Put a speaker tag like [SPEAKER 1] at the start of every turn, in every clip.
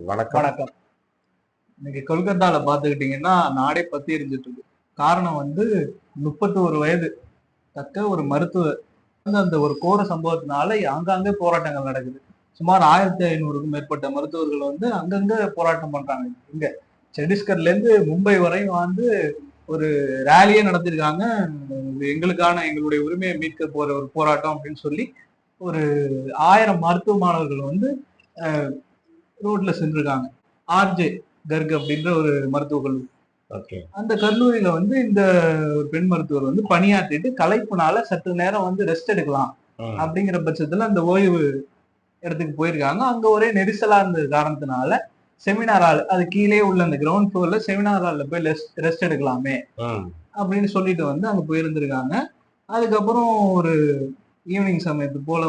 [SPEAKER 1] வணக்கம்.
[SPEAKER 2] வணக்கம். இன்னைக்கு கொல்கத்தால பாத்துக்கிட்டீங்கன்னா நாடே பத்தி எரிஞ்சிட்டு இருக்கு. காரணம் 31 வயது தக்க ஒரு மருத்துவர் அந்த ஒரு கோர சம்பவத்தினால ஆங்காங்கே போராட்டங்கள் நடக்குது. சுமார் 1500க்கும் மேற்பட்ட மருத்துவர்கள் அங்கங்க போராட்டம் பண்றாங்க. இங்க சத்தீஸ்கர்ல இருந்து மும்பை வரையும் ஒரு ரேலியே நடத்திருக்காங்க. எங்களுடைய உரிமையை மீட்க போற ஒரு போராட்டம் அப்படின்னு சொல்லி ஒரு 1000 மருத்துவ மாணவர்கள் ரோட்ல சென்றிருக்காங்க. ஆர்ஜே கர்க் அப்படின்ற ஒரு மருத்துவக் கல்லூரி.
[SPEAKER 1] ஓகே.
[SPEAKER 2] அந்த கல்லூரியில இந்த ஒரு பெண் மருத்துவர் பணியாற்றிட்டு களைப்புனால சற்று நேரம் ரெஸ்ட் எடுக்கலாம் அப்படிங்கிற பட்சத்துல அந்த ஓய்வு இடத்துக்கு போயிருக்காங்க. அங்க ஒரே நெரிசலா இருந்த காரணத்தினால செமினார் ஹால் அது கீழே உள்ள அந்த கிரவுண்ட் ஃப்ளோர்ல செமினார் ஹால்ல போய் ரெஸ்ட் எடுக்கலாமே அப்படின்னு சொல்லிட்டு அங்க போயிருந்திருக்காங்க. அதுக்கப்புறம் ஒரு ஈவினிங் சமயத்து போல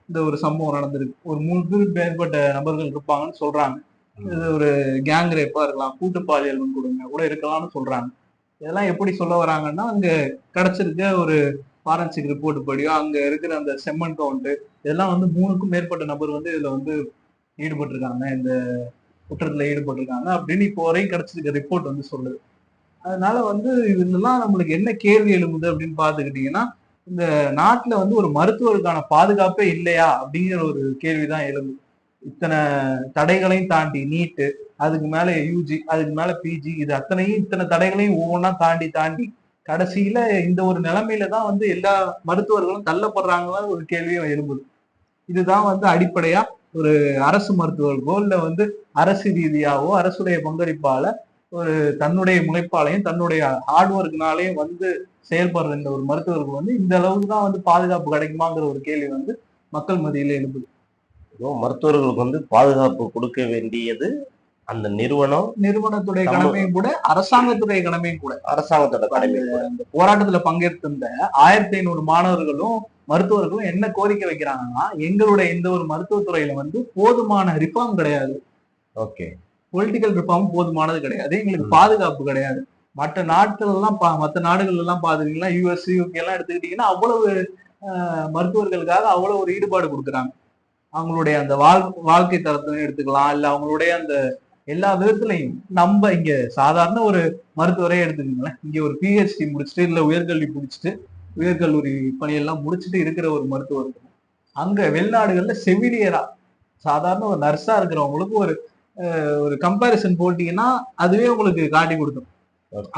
[SPEAKER 2] இந்த ஒரு சம்பவம் நடந்திருக்கு. ஒரு 3 மேற்பட்ட நபர்கள் இருப்பாங்கன்னு சொல்றாங்க. இது ஒரு கேங் ரேப்பா இருக்கலாம், கூட்டு பாலியல் வன்கொடுமை கூட இருக்கலாம்னு சொல்றாங்க. இதெல்லாம் எப்படி சொல்ல வராங்கன்னா, அங்க கிடைச்சிருக்க ஒரு ஃபாரன்சிக் ரிப்போர்ட் படியோ, அங்க இருக்கிற அந்த செம்மன் கவுண்ட் இதெல்லாம் 3க்கும் மேற்பட்ட நபர் இதுல ஈடுபட்டிருக்காங்க. இந்த குற்றத்துல ஈடுபட்டிருக்காங்க அப்படின்னு இப்போ வரையும் கிடைச்சிருக்க ரிப்போர்ட் சொல்லுது. அதனால இதெல்லாம் நம்மளுக்கு என்ன கேள்வி எழும்புது அப்படின்னு பாத்துக்கிட்டீங்கன்னா, இந்த நாட்டுல ஒரு மருத்துவருக்கான பாதுகாப்பே இல்லையா அப்படிங்கிற ஒரு கேள்விதான் எழும்புது. இத்தனை தடைகளையும் தாண்டி நீட்டு, அதுக்கு மேல யூஜி, அதுக்கு மேல பிஜி, இது அத்தனையும் இத்தனை தடைகளையும் ஒவ்வொன்றா தாண்டி தாண்டி கடைசியில இந்த ஒரு நிலைமையில தான் எல்லா மருத்துவர்களும் தள்ளப்படுறாங்களா ஒரு கேள்வியும் எழும்புது. இதுதான் அடிப்படையா ஒரு அரசு மருத்துவர்களுக்கோ இல்ல அரசு ரீதியாவோ அரசுடைய பங்களிப்பால ஒரு தன்னுடைய முனைப்பாலையும் தன்னுடைய ஹார்ட் ஒர்க்னாலையும் செயல்படுற இந்த ஒரு மருத்துவர்கள் இந்த அளவுக்கு தான் பாதுகாப்பு கிடைக்குமாங்கிற ஒரு கேள்வி மக்கள் மத்தியில எழுப்புது.
[SPEAKER 1] மருத்துவர்களுக்கு பாதுகாப்பு கொடுக்க வேண்டியது அந்த
[SPEAKER 2] நிறுவனத்துடைய கடமையும் கூட, அரசாங்கத்துடைய கடமையும் கூட.
[SPEAKER 1] அரசாங்கத்தோட கடமை.
[SPEAKER 2] இந்த போராட்டத்துல பங்கேற்றிருந்த 1500 மாணவர்களும் மருத்துவர்களும் என்ன கோரிக்கை வைக்கிறாங்கன்னா, எங்களுடைய இந்த ஒரு மருத்துவத்துறையில போதுமான ரிஃபார்ம் கிடையாது.
[SPEAKER 1] ஓகே.
[SPEAKER 2] பொலிட்டிக்கல் ரிஃபார்ம் போதுமானது கிடையாது. எங்களுக்கு பாதுகாப்பு கிடையாது. மற்ற நாடுகள் எல்லாம் பாத்தீங்கன்னா யூஎஸ், யூகே எல்லாம் எடுத்துக்கிட்டீங்கன்னா அவ்வளவு மருத்துவர்களுக்காக அவ்வளவு ஒரு ஈடுபாடு கொடுக்குறாங்க. அவங்களுடைய அந்த வாழ்க்கை தரத்தையும் எடுத்துக்கலாம், இல்ல அவங்களுடைய அந்த எல்லா விதத்திலையும். நம்ம இங்க சாதாரண ஒரு மருத்துவரே எடுத்துக்கீங்களேன், இங்க ஒரு பிஹெச்டி முடிச்சுட்டு இல்ல உயர்கல்வி முடிச்சுட்டு உயர்கல்லூரி பணியெல்லாம் முடிச்சுட்டு இருக்கிற ஒரு மருத்துவர் அங்க வெளிநாடுகள்ல செவிலியரா சாதாரண ஒரு நர்ஸா இருக்கிறவங்களுக்கு ஒரு கம்பாரிசன் போட்டீங்கன்னா அதுவே உங்களுக்கு காட்டி கொடுக்கும்.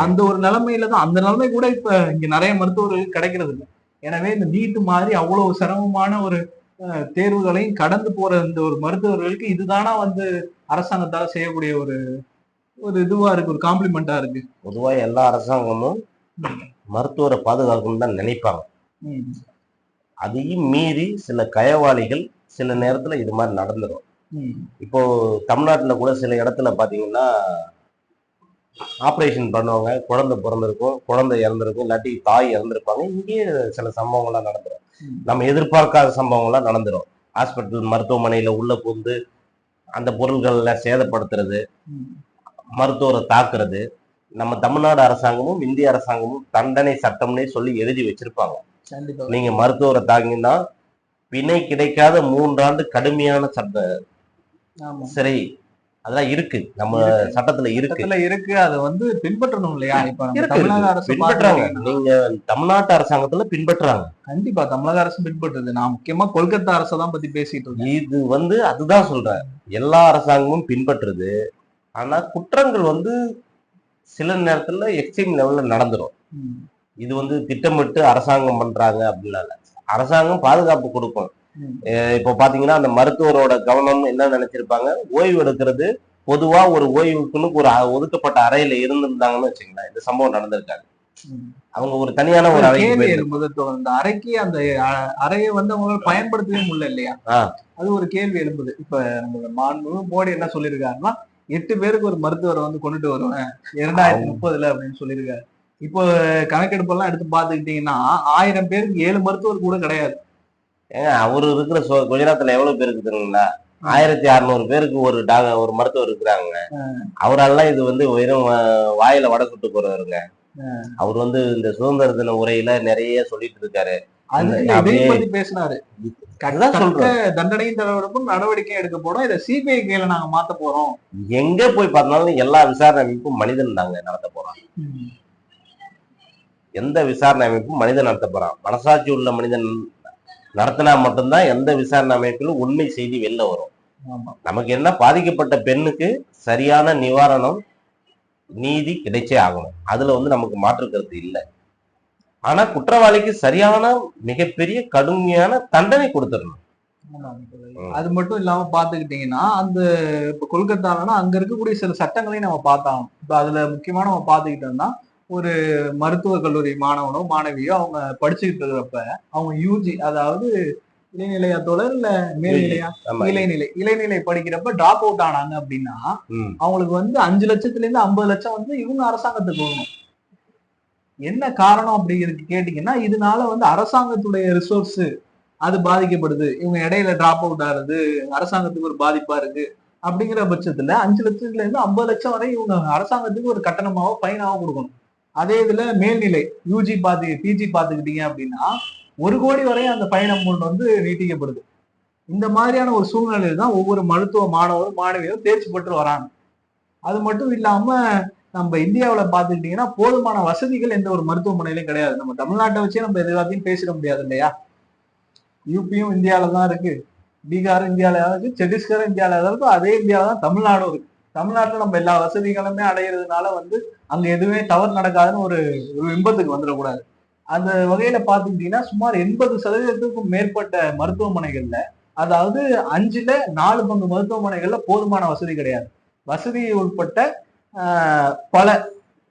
[SPEAKER 2] அந்த ஒரு நிலைமையில தான், அந்த நிலைமை கூட இப்ப இங்க நிறைய மருத்துவர்கள் கிடைக்கிறது இல்லை. எனவே இந்த நீட்டு மாதிரி அவ்வளவு சிரமமான ஒரு தேர்வுகளையும் கடந்து போற இந்த ஒரு மருத்துவர்களுக்கு இதுதானா அரசாங்கத்தால செய்யக்கூடிய ஒரு இதுவா இருக்கு, ஒரு காம்ப்ளிமெண்டா இருக்கு.
[SPEAKER 1] பொதுவா எல்லா அரசாங்கமும் மருத்துவரை பாதுகாக்கணும்னு தான் நினைப்பாங்க. அதையும் மீறி சில கயவாளிகள் சில நேரத்துல இது மாதிரி நடந்துடும். இப்போ தமிழ்நாட்டுல கூட சில இடத்துல பாத்தீங்கன்னா ஆப்ரேஷன் பண்ணுவாங்க, குழந்தை பிறந்திருக்கும், குழந்தை இறந்திருக்கும், இல்லாட்டி தாய் இறந்திருப்பாங்க. இங்கேயே சில சம்பவங்கள்லாம் நடந்துடும். நம்ம எதிர்பார்க்காத சம்பவங்கள்லாம் நடந்துடும். ஹாஸ்பிட்டல் மருத்துவமனையில உள்ள புகுந்து அந்த பொருள்கள்ல சேதப்படுத்துறது, மருத்துவரை தாக்குறது. நம்ம தமிழ்நாடு அரசாங்கமும் இந்திய அரசாங்கமும் தண்டனை சட்டம்னே சொல்லி எழுதி வச்சிருப்பாங்க. நீங்க மருத்துவரை தாங்கினா பிணை கிடைக்காத 3 ஆண்டு கடுமையான சிறை அதெல்லாம் இருக்கு, நம்ம சட்டத்துல இருக்கு.
[SPEAKER 2] அதை பின்பற்றணும் இல்லையா? இப்ப
[SPEAKER 1] தமிழக அரசு பின்பற்றாங்க. நீங்க தமிழ்நாட்டு அரசாங்கத்துல பின்பற்றாங்க.
[SPEAKER 2] கண்டிப்பா தமிழக அரசு பின்பற்றுது. நான் முக்கியமா கொல்கத்தா அரசதான் பத்தி பேசிட்டு இருக்கேன்.
[SPEAKER 1] இது அதுதான் சொல்றேன், எல்லா அரசாங்கமும் பின்பற்றுது. ஆனா குற்றங்கள் சில நேரத்துல எக்ஸ்ட்ரீம் லெவல்ல நடந்துரும். இது திட்டமிட்டு அரசாங்கம் பண்றாங்க அப்படின்னா அரசாங்கம் பாதுகாப்பு கொடுக்கும். இப்போ பாத்தீங்கன்னா அந்த மருத்துவரோட கவனம் என்ன நினைச்சிருப்பாங்க, ஓய்வு எடுக்கிறது பொதுவா ஒரு ஓய்வுக்குன்னு ஒரு ஒதுக்கப்பட்ட அறையில இருந்திருந்தாங்கன்னு வச்சுங்களேன், இந்த சம்பவம் நடந்திருக்காங்க. அவங்க ஒரு தனியான ஒரு
[SPEAKER 2] அந்த அறைக்கு அந்த அறையை அவங்களால பயன்படுத்தவே முடியல இல்லையா? அது ஒரு கேள்வி எழும்புது. இப்ப நம்ம மாண்பு மோடி என்ன சொல்லியிருக்காருன்னா, 8 பேருக்கு ஒரு மருத்துவரை கொண்டுட்டு வருவேன் 2030 அப்படின்னு சொல்லியிருக்காரு. இப்போ கணக்கெடுப்பெல்லாம் எடுத்து பாத்துக்கிட்டீங்கன்னா 1000 பேருக்கு 7 மருத்துவர் கூட கிடையாது.
[SPEAKER 1] ஏங்க அவரு இருக்கிற குஜராத்ல எவ்வளவு பேருக்கு தெரியுங்களா? 1600 பேருக்கு ஒரு மருத்துவர் இருக்கிறாங்க. அவரால் இது வெறும் வாயில வடக்குட்டு போறவருங்க. அவர் இந்த சுதந்திர தின உரையில நிறைய சொல்லிட்டு இருக்காரு.
[SPEAKER 2] பேசினாரு.
[SPEAKER 1] அதுதான்
[SPEAKER 2] தக்க
[SPEAKER 1] சொல்றேன்.
[SPEAKER 2] தண்டனையும் தரவிடப்பும் நடவடிக்கை எடுக்கப்படும். இதை சிபிஐ கையில நாங்க மாத்த போறோம்.
[SPEAKER 1] எங்க போய் பார்த்தாலும் எல்லா விசாரணை அமைப்பும் மனிதன் தாங்க நடத்த போறான். எந்த விசாரணை அமைப்பும் மனிதன் நடத்த போறான். மனசாட்சி உள்ள மனிதன் நடத்தினா மட்டும்தான் எந்த விசாரணை அமைப்பிலும் உண்மை செய்தி வெளில வரும்.
[SPEAKER 2] ஆமா.
[SPEAKER 1] நமக்கு என்ன, பாதிக்கப்பட்ட பெண்ணுக்கு சரியான நிவாரணம், நீதி கிடைச்சே ஆகணும். அதுல வந்து நமக்கு மாற்று கருத்து இல்லை. ஆனா குற்றவாளிக்கு சரியான மிகப்பெரிய கடுமையான தண்டனை கொடுத்துடணும்.
[SPEAKER 2] அது மட்டும் இல்லாம பாத்துக்கிட்டீங்கன்னா, அந்த இப்ப கொல்கத்தாலனா அங்க இருக்கக்கூடிய சில சட்டங்களையும் நம்ம பார்த்தாகணும். இப்ப அதுல முக்கியமா நம்ம பாத்துக்கிட்டோம்னா, ஒரு மருத்துவக் கல்லூரி மாணவனோ மாணவியோ அவங்க படிச்சுக்கிட்டு இருக்கிறப்ப அவங்க யூஜி, அதாவது இளைநிலையா தோழர் இல்ல மேல்நிலையா,
[SPEAKER 1] ஆமா.
[SPEAKER 2] இளைநிலை படிக்கிறப்ப டிராப் அவுட் ஆனாங்க அப்படின்னா
[SPEAKER 1] ம்.
[SPEAKER 2] அவங்களுக்கு வந்து 5 லட்சத்துல இருந்து 50 லட்சம் வந்து இவங்க அரசாங்கத்துக்கு வரணும். என்ன காரணம் அப்படிங்கிறது கேட்டீங்கன்னா, இதனால வந்து அரசாங்கத்துடைய ரிசோர்ஸ் அது பாதிக்கப்படுது. இவங்க இடையில டிராப் அவுட் ஆகுறது அரசாங்கத்துக்கு ஒரு பாதிப்பா இருக்கு. அப்படிங்கிற பட்சத்துல 5 லட்சத்துல இருந்து 50 லட்சம் வரை இவங்க அரசாங்கத்துக்கு ஒரு கட்டணமாவோ ஃபைனாவோ கொடுக்கணும். அதே இதுல மேல்நிலை யூஜி பிஜி பாத்துக்கிட்டீங்க அப்படின்னா 1 கோடி வரை அந்த ஃபைன் அமௌண்ட் வந்து நீட்டிக்கப்படுது. இந்த மாதிரியான ஒரு சூழ்நிலையில தான் ஒவ்வொரு மருத்துவ மாணவரும் மாணவியரும் தேர்ச்சி பெற்று வராங்க. அது மட்டும் இல்லாம நம்ம இந்தியாவுல பாத்துக்கிட்டீங்கன்னா போதுமான வசதிகள் எந்த ஒரு மருத்துவமனையிலும் கிடையாது. நம்ம தமிழ்நாட்டை வச்சே நம்ம எல்லாத்தையும் பேசிட முடியாது இல்லையா? யூபியும் இந்தியாவில தான் இருக்கு, பீகாரும் இந்தியாவில தான் இருக்கு, சத்தீஸ்கரும் இந்தியாவில தான் இருக்கு, அதே இந்தியாவில தான் தமிழ்நாடும் இருக்கு. தமிழ்நாட்டுல நம்ம எல்லா வசதிகளுமே அடையிறதுனால வந்து அங்க எதுவுமே தவறு நடக்காதுன்னு ஒரு விம்பத்துக்கு வந்துடக்கூடாது. அந்த வகையில பாத்துக்கிட்டீங்கன்னா சுமார் 80% மேற்பட்ட மருத்துவமனைகள்ல, அதாவது 5ல் 4 பங்கு மருத்துவமனைகள்ல போதுமான வசதி கிடையாது. வசதி உட்பட்ட பல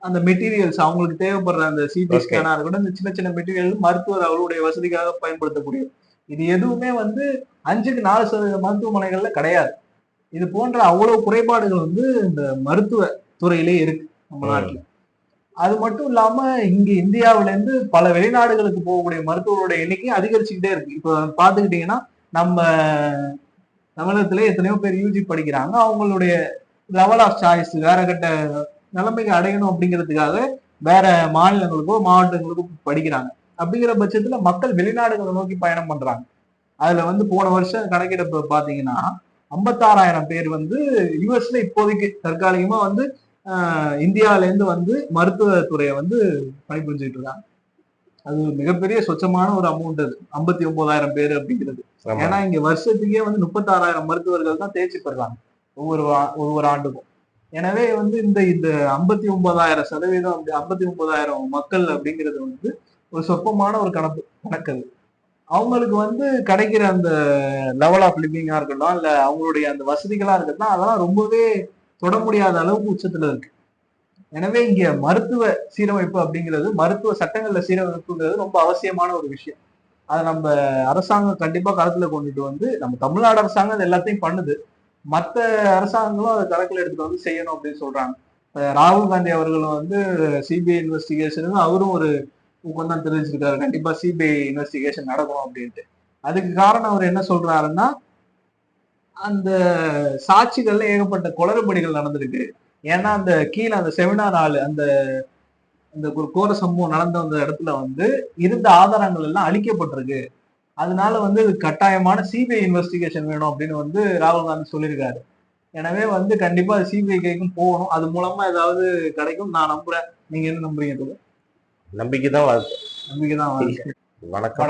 [SPEAKER 2] அந்த மெட்டீரியல்ஸ் அவங்களுக்கு தேவைப்படுற அந்த சிடி ஸ்கேனா இருக்கட்டும், இந்த சின்ன சின்ன மெட்டீரியல் மருத்துவர் அவருடைய வசதிக்காக பயன்படுத்தக்கூடிய இது எதுவுமே வந்து 5க்கு 4% மருத்துவமனைகள்ல கிடையாது. இது போன்ற அவ்வளவு குறைபாடுகள் வந்து இந்த மருத்துவ துறையிலே இருக்கு நம்ம நாட்டுல. அது மட்டும் இல்லாம இங்க இந்தியாவில இருந்து பல வெளிநாடுகளுக்கு போகக்கூடிய மருத்துவர்களுடைய எண்ணிக்கை அதிகரிச்சுக்கிட்டே இருக்கு. இப்ப பாத்துக்கிட்டீங்கன்னா நம்ம தமிழகத்திலே எத்தனையோ பேர் யூஜி படிக்கிறாங்க. அவங்களுடைய லெவல் ஆஃப் சாய்ஸ் வேற கட்ட நிலைமைக்கு அடையணும் அப்படிங்கிறதுக்காக வேற மாநிலங்களுக்கோ மாவட்டங்களுக்கோ படிக்கிறாங்க. அப்படிங்கிற பட்சத்துல மக்கள் வெளிநாடுகளை நோக்கி பயணம் பண்றாங்க. அதுல வந்து போன வருஷம் கணக்கெடுப்பு பாத்தீங்கன்னா 56,000 பேர் வந்து யுஎஸ்ல இப்போதைக்கு தற்காலிகமா வந்து இந்தியாவில இருந்து வந்து மருத்துவத்துறையை வந்து பணிபுரிஞ்சுட்டு இருக்காங்க. அது மிகப்பெரிய சொச்சமான ஒரு அமௌண்ட். அது 59,000 பேர் அப்படிங்கிறது. ஏன்னா இங்க வருஷத்துக்கே வந்து 36,000 மருத்துவர்கள் தான் தேர்ச்சி பெறாங்க ஒவ்வொரு ஆண்டுக்கும். எனவே வந்து இந்த 59,000% 59,000 மக்கள் அப்படிங்கிறது வந்து ஒரு சொற்பமான ஒரு கணக்கு. அவங்களுக்கு வந்து கிடைக்கிற அந்த லெவல் ஆஃப் லிவிங்கா இருக்கட்டும், இல்ல அவங்களுடைய அந்த வசதிகளா இருக்கட்டும், அதெல்லாம் ரொம்பவே தொட முடியாத அளவுக்கு உச்சத்துல இருக்கு. எனவே இங்க மருத்துவ சீரமைப்பு அப்படிங்கிறது, மருத்துவ சட்டங்கள்ல சீரமைப்புங்கிறது ரொம்ப அவசியமான ஒரு விஷயம். அதை நம்ம அரசாங்கம் கண்டிப்பா களத்துல கொண்டுட்டு வந்து, நம்ம தமிழ்நாடு அரசாங்கம் அது எல்லாத்தையும் பண்ணுது. மற்ற அரசாங்கங்களும் அதை கணக்கில் எடுத்துட்டு வந்து செய்யணும் அப்படின்னு சொல்றாங்க. ராகுல் காந்தி அவர்களும் வந்து சிபிஐ இன்வெஸ்டிகேஷன் அவரும் ஒரு ஊக்கம் தான் தெரிவிச்சிருக்காரு. கண்டிப்பா சிபிஐ இன்வெஸ்டிகேஷன் நடக்கணும் அப்படின்ட்டு. அதுக்கு காரணம் அவர் என்ன சொல்றாருன்னா, அந்த சாட்சிகள்ல ஏகப்பட்ட குளறுபடிகள் நடந்திருக்கு. ஏன்னா அந்த கீழே அந்த செமினார் ஆளு அந்த ஒரு கோர சம்பவம் நடந்த அந்த இடத்துல வந்து இருந்த ஆதாரங்கள் எல்லாம் அழிக்கப்பட்டிருக்கு. அதனால வந்து கட்டாயமான சிபிஐ இன்வெஸ்டிகேஷன் வேணும் அப்படின்னு வந்து ராகுல் காந்தி சொல்லியிருக்காரு. எனவே வந்து கண்டிப்பா சிபிஐ கைக்கும் போகணும். அது மூலமா ஏதாவது கிடைக்கும் நான் நம்புறேன். நீங்க என்ன நம்புறீங்க?
[SPEAKER 1] நம்பிக்கைதான் வாழ்க்கை.
[SPEAKER 2] நம்பிக்கைதான் வாழ்க்கை.
[SPEAKER 1] வணக்கம்.